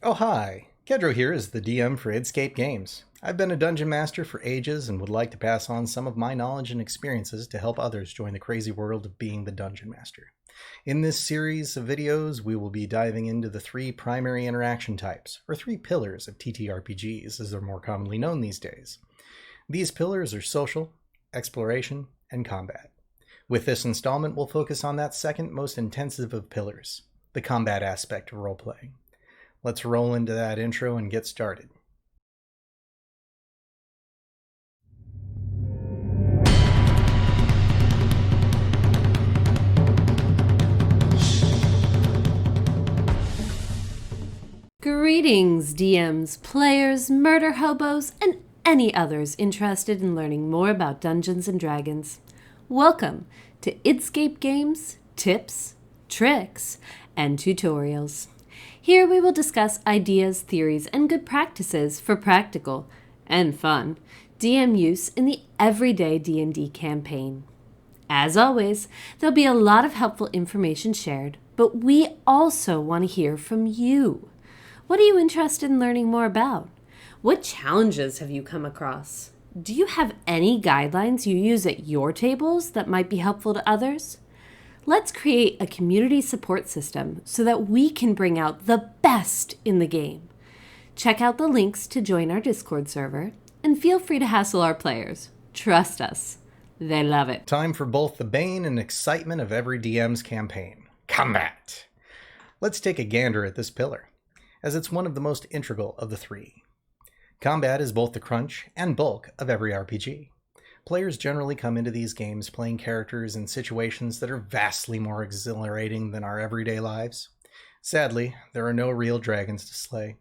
Oh hi, Kedro here is the DM for Id Scape Games. I've been a dungeon master for ages and would like to pass on some of my knowledge and experiences to help others join the crazy world of being the dungeon master. In this series of videos, we will be diving into the three primary interaction types, or three pillars of TTRPGs as they're more commonly known these days. These pillars are social, exploration, and combat. With this installment, we'll focus on that second most intensive of pillars, the combat aspect of role-playing. Let's roll into that intro and get started. Greetings, DMs, players, murder hobos, and any others interested in learning more about Dungeons & Dragons. Welcome to Id Scape Games, tips, tricks, and tutorials. Here we will discuss ideas, theories, and good practices for practical and fun DM use in the everyday D&D campaign. As always, there'll be a lot of helpful information shared, but we also want to hear from you. What are you interested in learning more about? What challenges have you come across? Do you have any guidelines you use at your tables that might be helpful to others? Let's create a community support system so that we can bring out the best in the game. Check out the links to join our Discord server, and feel free to hassle our players. Trust us, they love it. Time for both the bane and excitement of every DM's campaign, combat. Let's take a gander at this pillar, as it's one of the most integral of the three. Combat is both the crunch and bulk of every RPG. Players generally come into these games playing characters in situations that are vastly more exhilarating than our everyday lives. Sadly, there are no real dragons to slay,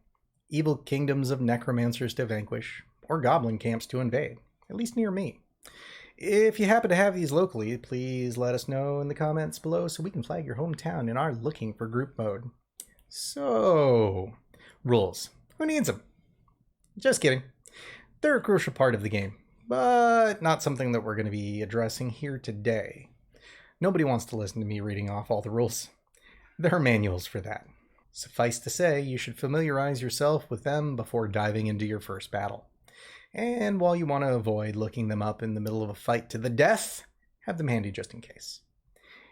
evil kingdoms of necromancers to vanquish, or goblin camps to invade, at least near me. If you happen to have these locally, please let us know in the comments below so we can flag your hometown in our looking for group mode. So, rules. Who needs them? Just kidding. They're a crucial part of the game, but not something that we're going to be addressing here today. Nobody wants to listen to me reading off all the rules. There are manuals for that. Suffice to say, you should familiarize yourself with them before diving into your first battle. And while you want to avoid looking them up in the middle of a fight to the death, have them handy just in case.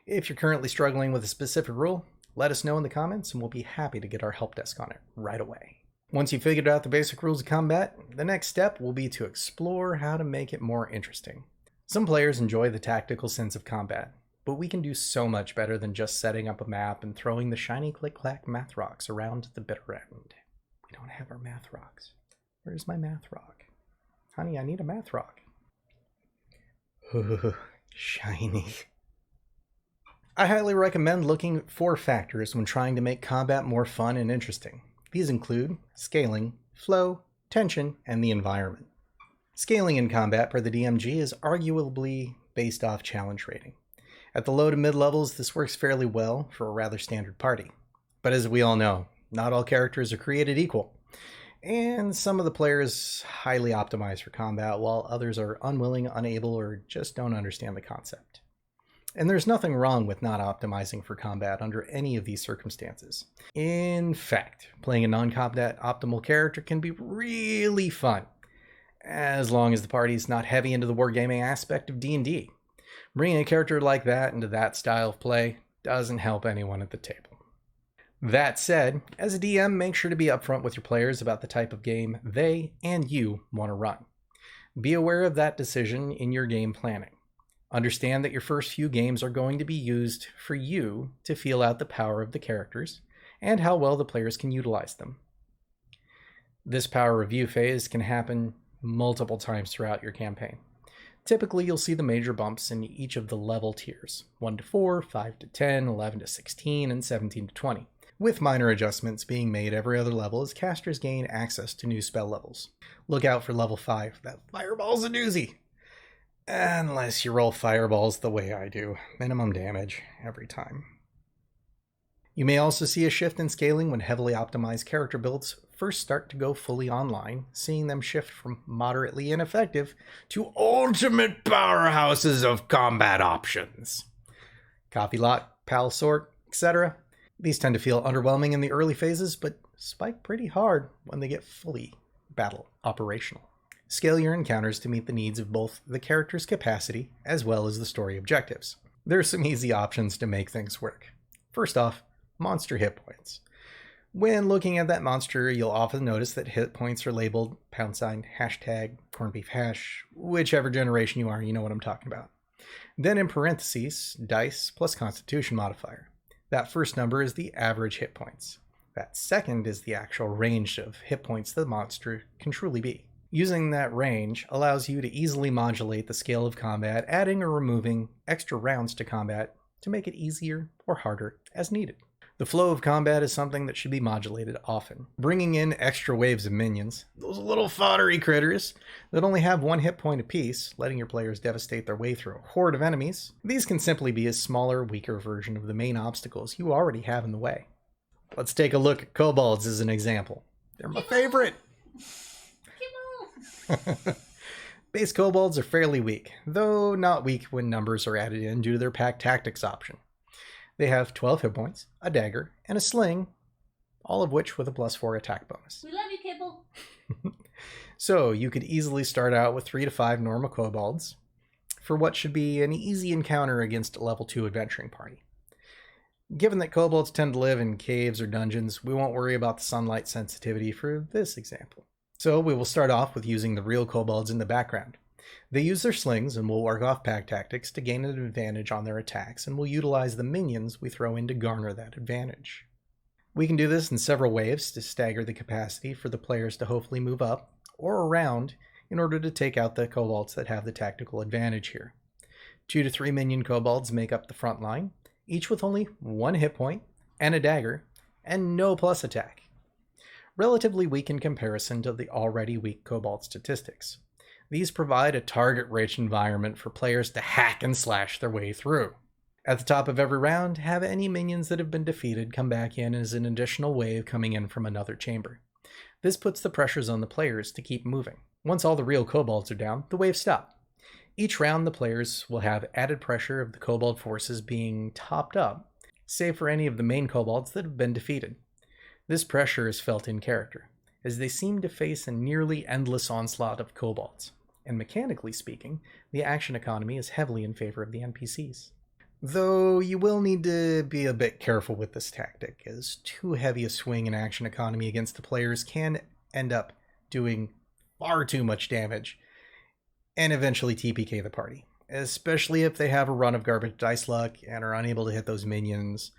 If you're currently struggling with a specific rule, let us know in the comments and we'll be happy to get our help desk on it right away. Once you've figured out the basic rules of combat, the next step will be to explore how to make it more interesting. Some players enjoy the tactical sense of combat, but we can do so much better than just setting up a map and throwing the shiny click-clack math rocks around the bitter end. We don't have our math rocks. Where's my math rock? Honey, I need a math rock. Ooh, shiny. I highly recommend looking for factors when trying to make combat more fun and interesting. These include scaling, flow, tension, and the environment. Scaling in combat per the DMG is arguably based off challenge rating. At the low to mid levels, this works fairly well for a rather standard party. But as we all know, not all characters are created equal. And some of the players highly optimize for combat, while others are unwilling, unable, or just don't understand the concept. And there's nothing wrong with not optimizing for combat under any of these circumstances. In fact, playing a non-combat optimal character can be really fun, as long as the party's not heavy into the wargaming aspect of D&D. Bringing a character like that into that style of play doesn't help anyone at the table. That said, as a DM, make sure to be upfront with your players about the type of game they and you want to run. Be aware of that decision in your game planning. Understand that your first few games are going to be used for you to feel out the power of the characters and how well the players can utilize them. This power review phase can happen multiple times throughout your campaign. Typically, you'll see the major bumps in each of the level tiers, 1 to 4, 5 to 10, 11 to 16, and 17 to 20, with minor adjustments being made every other level as casters gain access to new spell levels. Look out for level 5, that fireball's a doozy! Unless you roll fireballs the way I do, minimum damage every time. You may also see a shift in scaling when heavily optimized character builds first start to go fully online, seeing them shift from moderately ineffective to ultimate powerhouses of combat options. Coffee lot, pal sort, etc. These tend to feel underwhelming in the early phases, but spike pretty hard when they get fully battle operational. Scale your encounters to meet the needs of both the character's capacity as well as the story objectives. There are some easy options to make things work. First off, monster hit points. When looking at that monster, you'll often notice that hit points are labeled #, corned beef hash, whichever generation you are, you know what I'm talking about. Then in parentheses, dice plus constitution modifier. That first number is the average hit points. That second is the actual range of hit points the monster can truly be. Using that range allows you to easily modulate the scale of combat, adding or removing extra rounds to combat to make it easier or harder as needed. The flow of combat is something that should be modulated often. Bringing in extra waves of minions, those little foddery critters that only have 1 hit point apiece, letting your players devastate their way through a horde of enemies. These can simply be a smaller, weaker version of the main obstacles you already have in the way. Let's take a look at kobolds as an example. They're my favorite! Base kobolds are fairly weak, though not weak when numbers are added in due to their pack tactics option. They have 12 hit points, a dagger, and a sling, all of which with a +4 attack bonus. We love you, Kibble. So you could easily start out with 3 to 5 normal kobolds for what should be an easy encounter against a level 2 adventuring party. Given that kobolds tend to live in caves or dungeons, we won't worry about the sunlight sensitivity for this example. So we will start off with using the real kobolds in the background. They use their slings and will work off pack tactics to gain an advantage on their attacks, and will utilize the minions we throw in to garner that advantage. We can do this in several waves to stagger the capacity for the players to hopefully move up or around in order to take out the kobolds that have the tactical advantage here. 2 to 3 minion kobolds make up the front line, each with only 1 hit point and a dagger, and no plus attack. Relatively weak in comparison to the already weak kobold statistics. These provide a target-rich environment for players to hack and slash their way through. At the top of every round, have any minions that have been defeated come back in as an additional wave coming in from another chamber. This puts the pressures on the players to keep moving. Once all the real kobolds are down, the waves stop. Each round the players will have added pressure of the kobold forces being topped up, save for any of the main kobolds that have been defeated. This pressure is felt in character, as they seem to face a nearly endless onslaught of kobolds. And mechanically speaking, the action economy is heavily in favor of the NPCs. Though you will need to be a bit careful with this tactic, as too heavy a swing in action economy against the players can end up doing far too much damage and eventually TPK the party, especially if they have a run of garbage dice luck and are unable to hit those minions.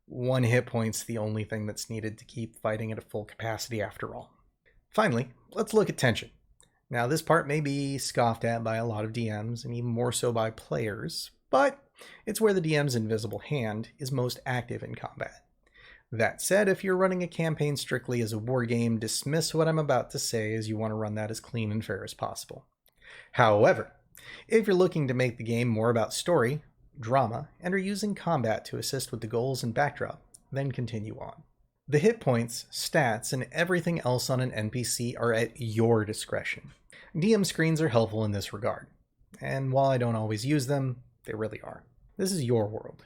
1 hit point's the only thing that's needed to keep fighting at a full capacity after all. Finally, let's look at tension. Now, this part may be scoffed at by a lot of DMs and even more so by players, but it's where the DM's invisible hand is most active in combat. That said, if you're running a campaign strictly as a war game, dismiss what I'm about to say, as you want to run that as clean and fair as possible. However, if you're looking to make the game more about story, drama, and are using combat to assist with the goals and backdrop, then continue on. The hit points, stats, and everything else on an NPC are at your discretion. DM screens are helpful in this regard, and while I don't always use them, they really are. This is your world.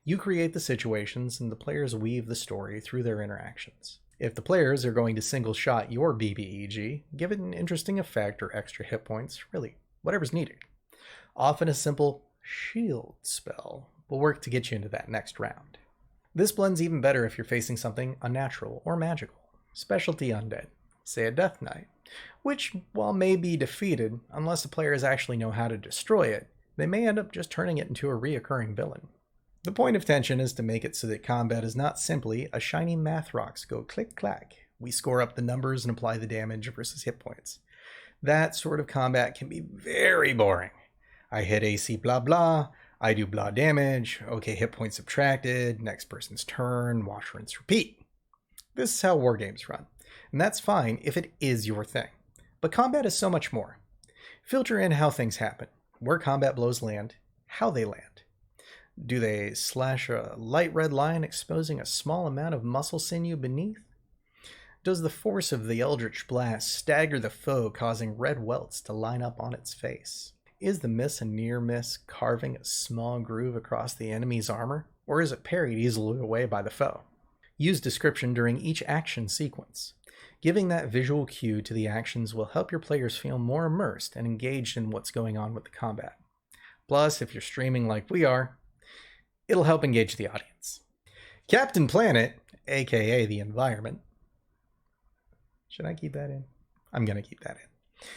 You create the situations, and the players weave the story through their interactions. If the players are going to single shot your BBEG, give it an interesting effect or extra hit points, really, whatever's needed. Often a simple shield spell will work to get you into that next round. This blends even better if you're facing something unnatural or magical. Specialty undead, say a Death Knight, which, while may be defeated, unless the players actually know how to destroy it, they may end up just turning it into a reoccurring villain. The point of tension is to make it so that combat is not simply a shiny math rocks go click-clack. We score up the numbers and apply the damage versus hit points. That sort of combat can be very boring. I hit AC blah blah, I do blah damage, okay, hit points subtracted, next person's turn, wash, rinse, repeat. This is how war games run, and that's fine if it is your thing. But combat is so much more. Filter in how things happen, where combat blows land, how they land. Do they slash a light red line exposing a small amount of muscle sinew beneath? Does the force of the eldritch blast stagger the foe, causing red welts to line up on its face? Is the miss a near miss, carving a small groove across the enemy's armor, or is it parried easily away by the foe? Use description during each action sequence. Giving that visual cue to the actions will help your players feel more immersed and engaged in what's going on with the combat. Plus, if you're streaming like we are, it'll help engage the audience. Captain Planet, aka the environment. Should I keep that in? I'm going to keep that in.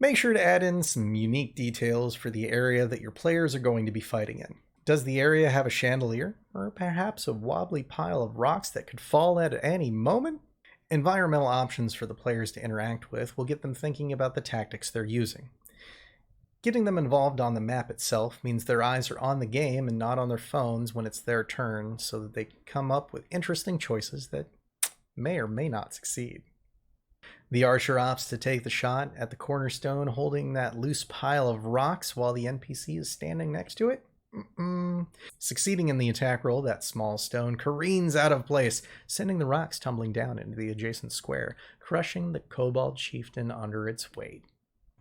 Make sure to add in some unique details for the area that your players are going to be fighting in. Does the area have a chandelier, or perhaps a wobbly pile of rocks that could fall at any moment? Environmental options for the players to interact with will get them thinking about the tactics they're using. Getting them involved on the map itself means their eyes are on the game and not on their phones when it's their turn, so that they can come up with interesting choices that may or may not succeed. The archer opts to take the shot at the cornerstone holding that loose pile of rocks while the NPC is standing next to it. Succeeding in the attack roll, that small stone careens out of place, sending the rocks tumbling down into the adjacent square, crushing the kobold chieftain under its weight.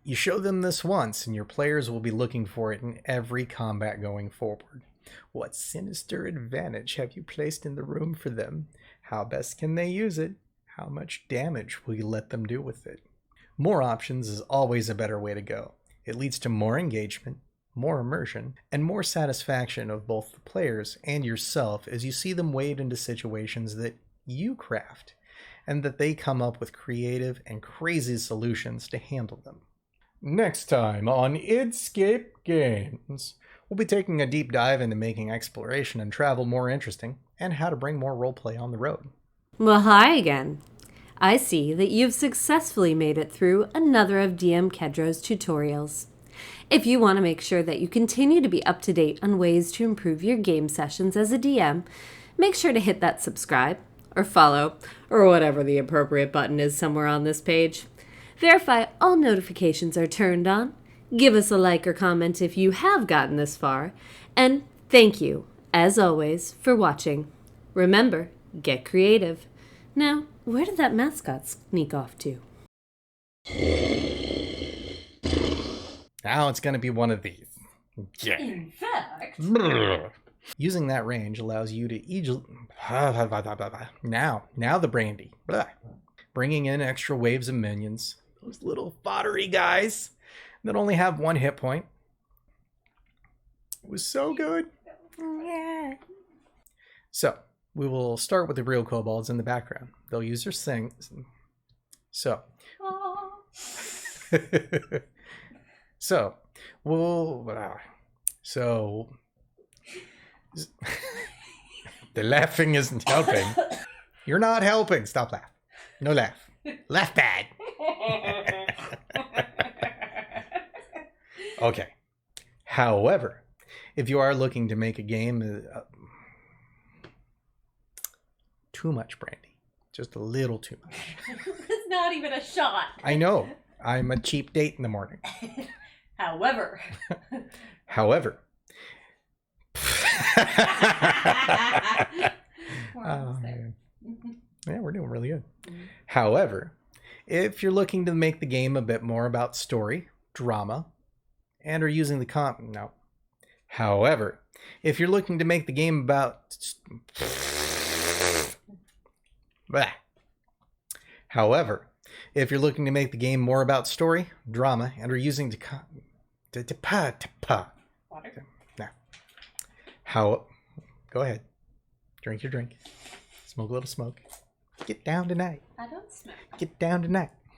You show them this once, and your players will be looking for it in every combat going forward. What sinister advantage have you placed in the room for them? How best can they use it? How much damage will you let them do with it? More options is always a better way to go. It leads to more engagement, more immersion, and more satisfaction of both the players and yourself as you see them wade into situations that you craft, and that they come up with creative and crazy solutions to handle them. Next time on Id Scape Games, we'll be taking a deep dive into making exploration and travel more interesting, and how to bring more roleplay on the road. Well, hi again. I see that you've successfully made it through another of DM Kedro's tutorials. If you want to make sure that you continue to be up to date on ways to improve your game sessions as a DM, make sure to hit that subscribe, or follow, or whatever the appropriate button is somewhere on this page. Verify all notifications are turned on. Give us a like or comment if you have gotten this far. And thank you, as always, for watching. Remember, get creative. Now, where did that mascot sneak off to? Now it's going to be one of these. Yeah. In fact... Using that range allows you to easily... Now the brandy. Bringing in extra waves of minions. Those little foddery guys that only have 1 hit point. It was so good. Yeah. So, we will start with the real kobolds in the background. They'll use their So. The laughing isn't helping. You're not helping. Stop laughing. No laugh. Laugh bad. Okay. However, if you are looking to make a game too much brandy, just a little too much. It's not even a shot. I know. I'm a cheap date in the morning. However. Yeah, we're doing really good. However, if you're looking to make the game a bit more about story, drama, and are using the However, if you're looking to make the game about... However, if you're looking to make the game more about story, drama, and are using Water? No. Go ahead. Drink your drink. Smoke a little smoke. Get down tonight. I don't smoke. Get down tonight.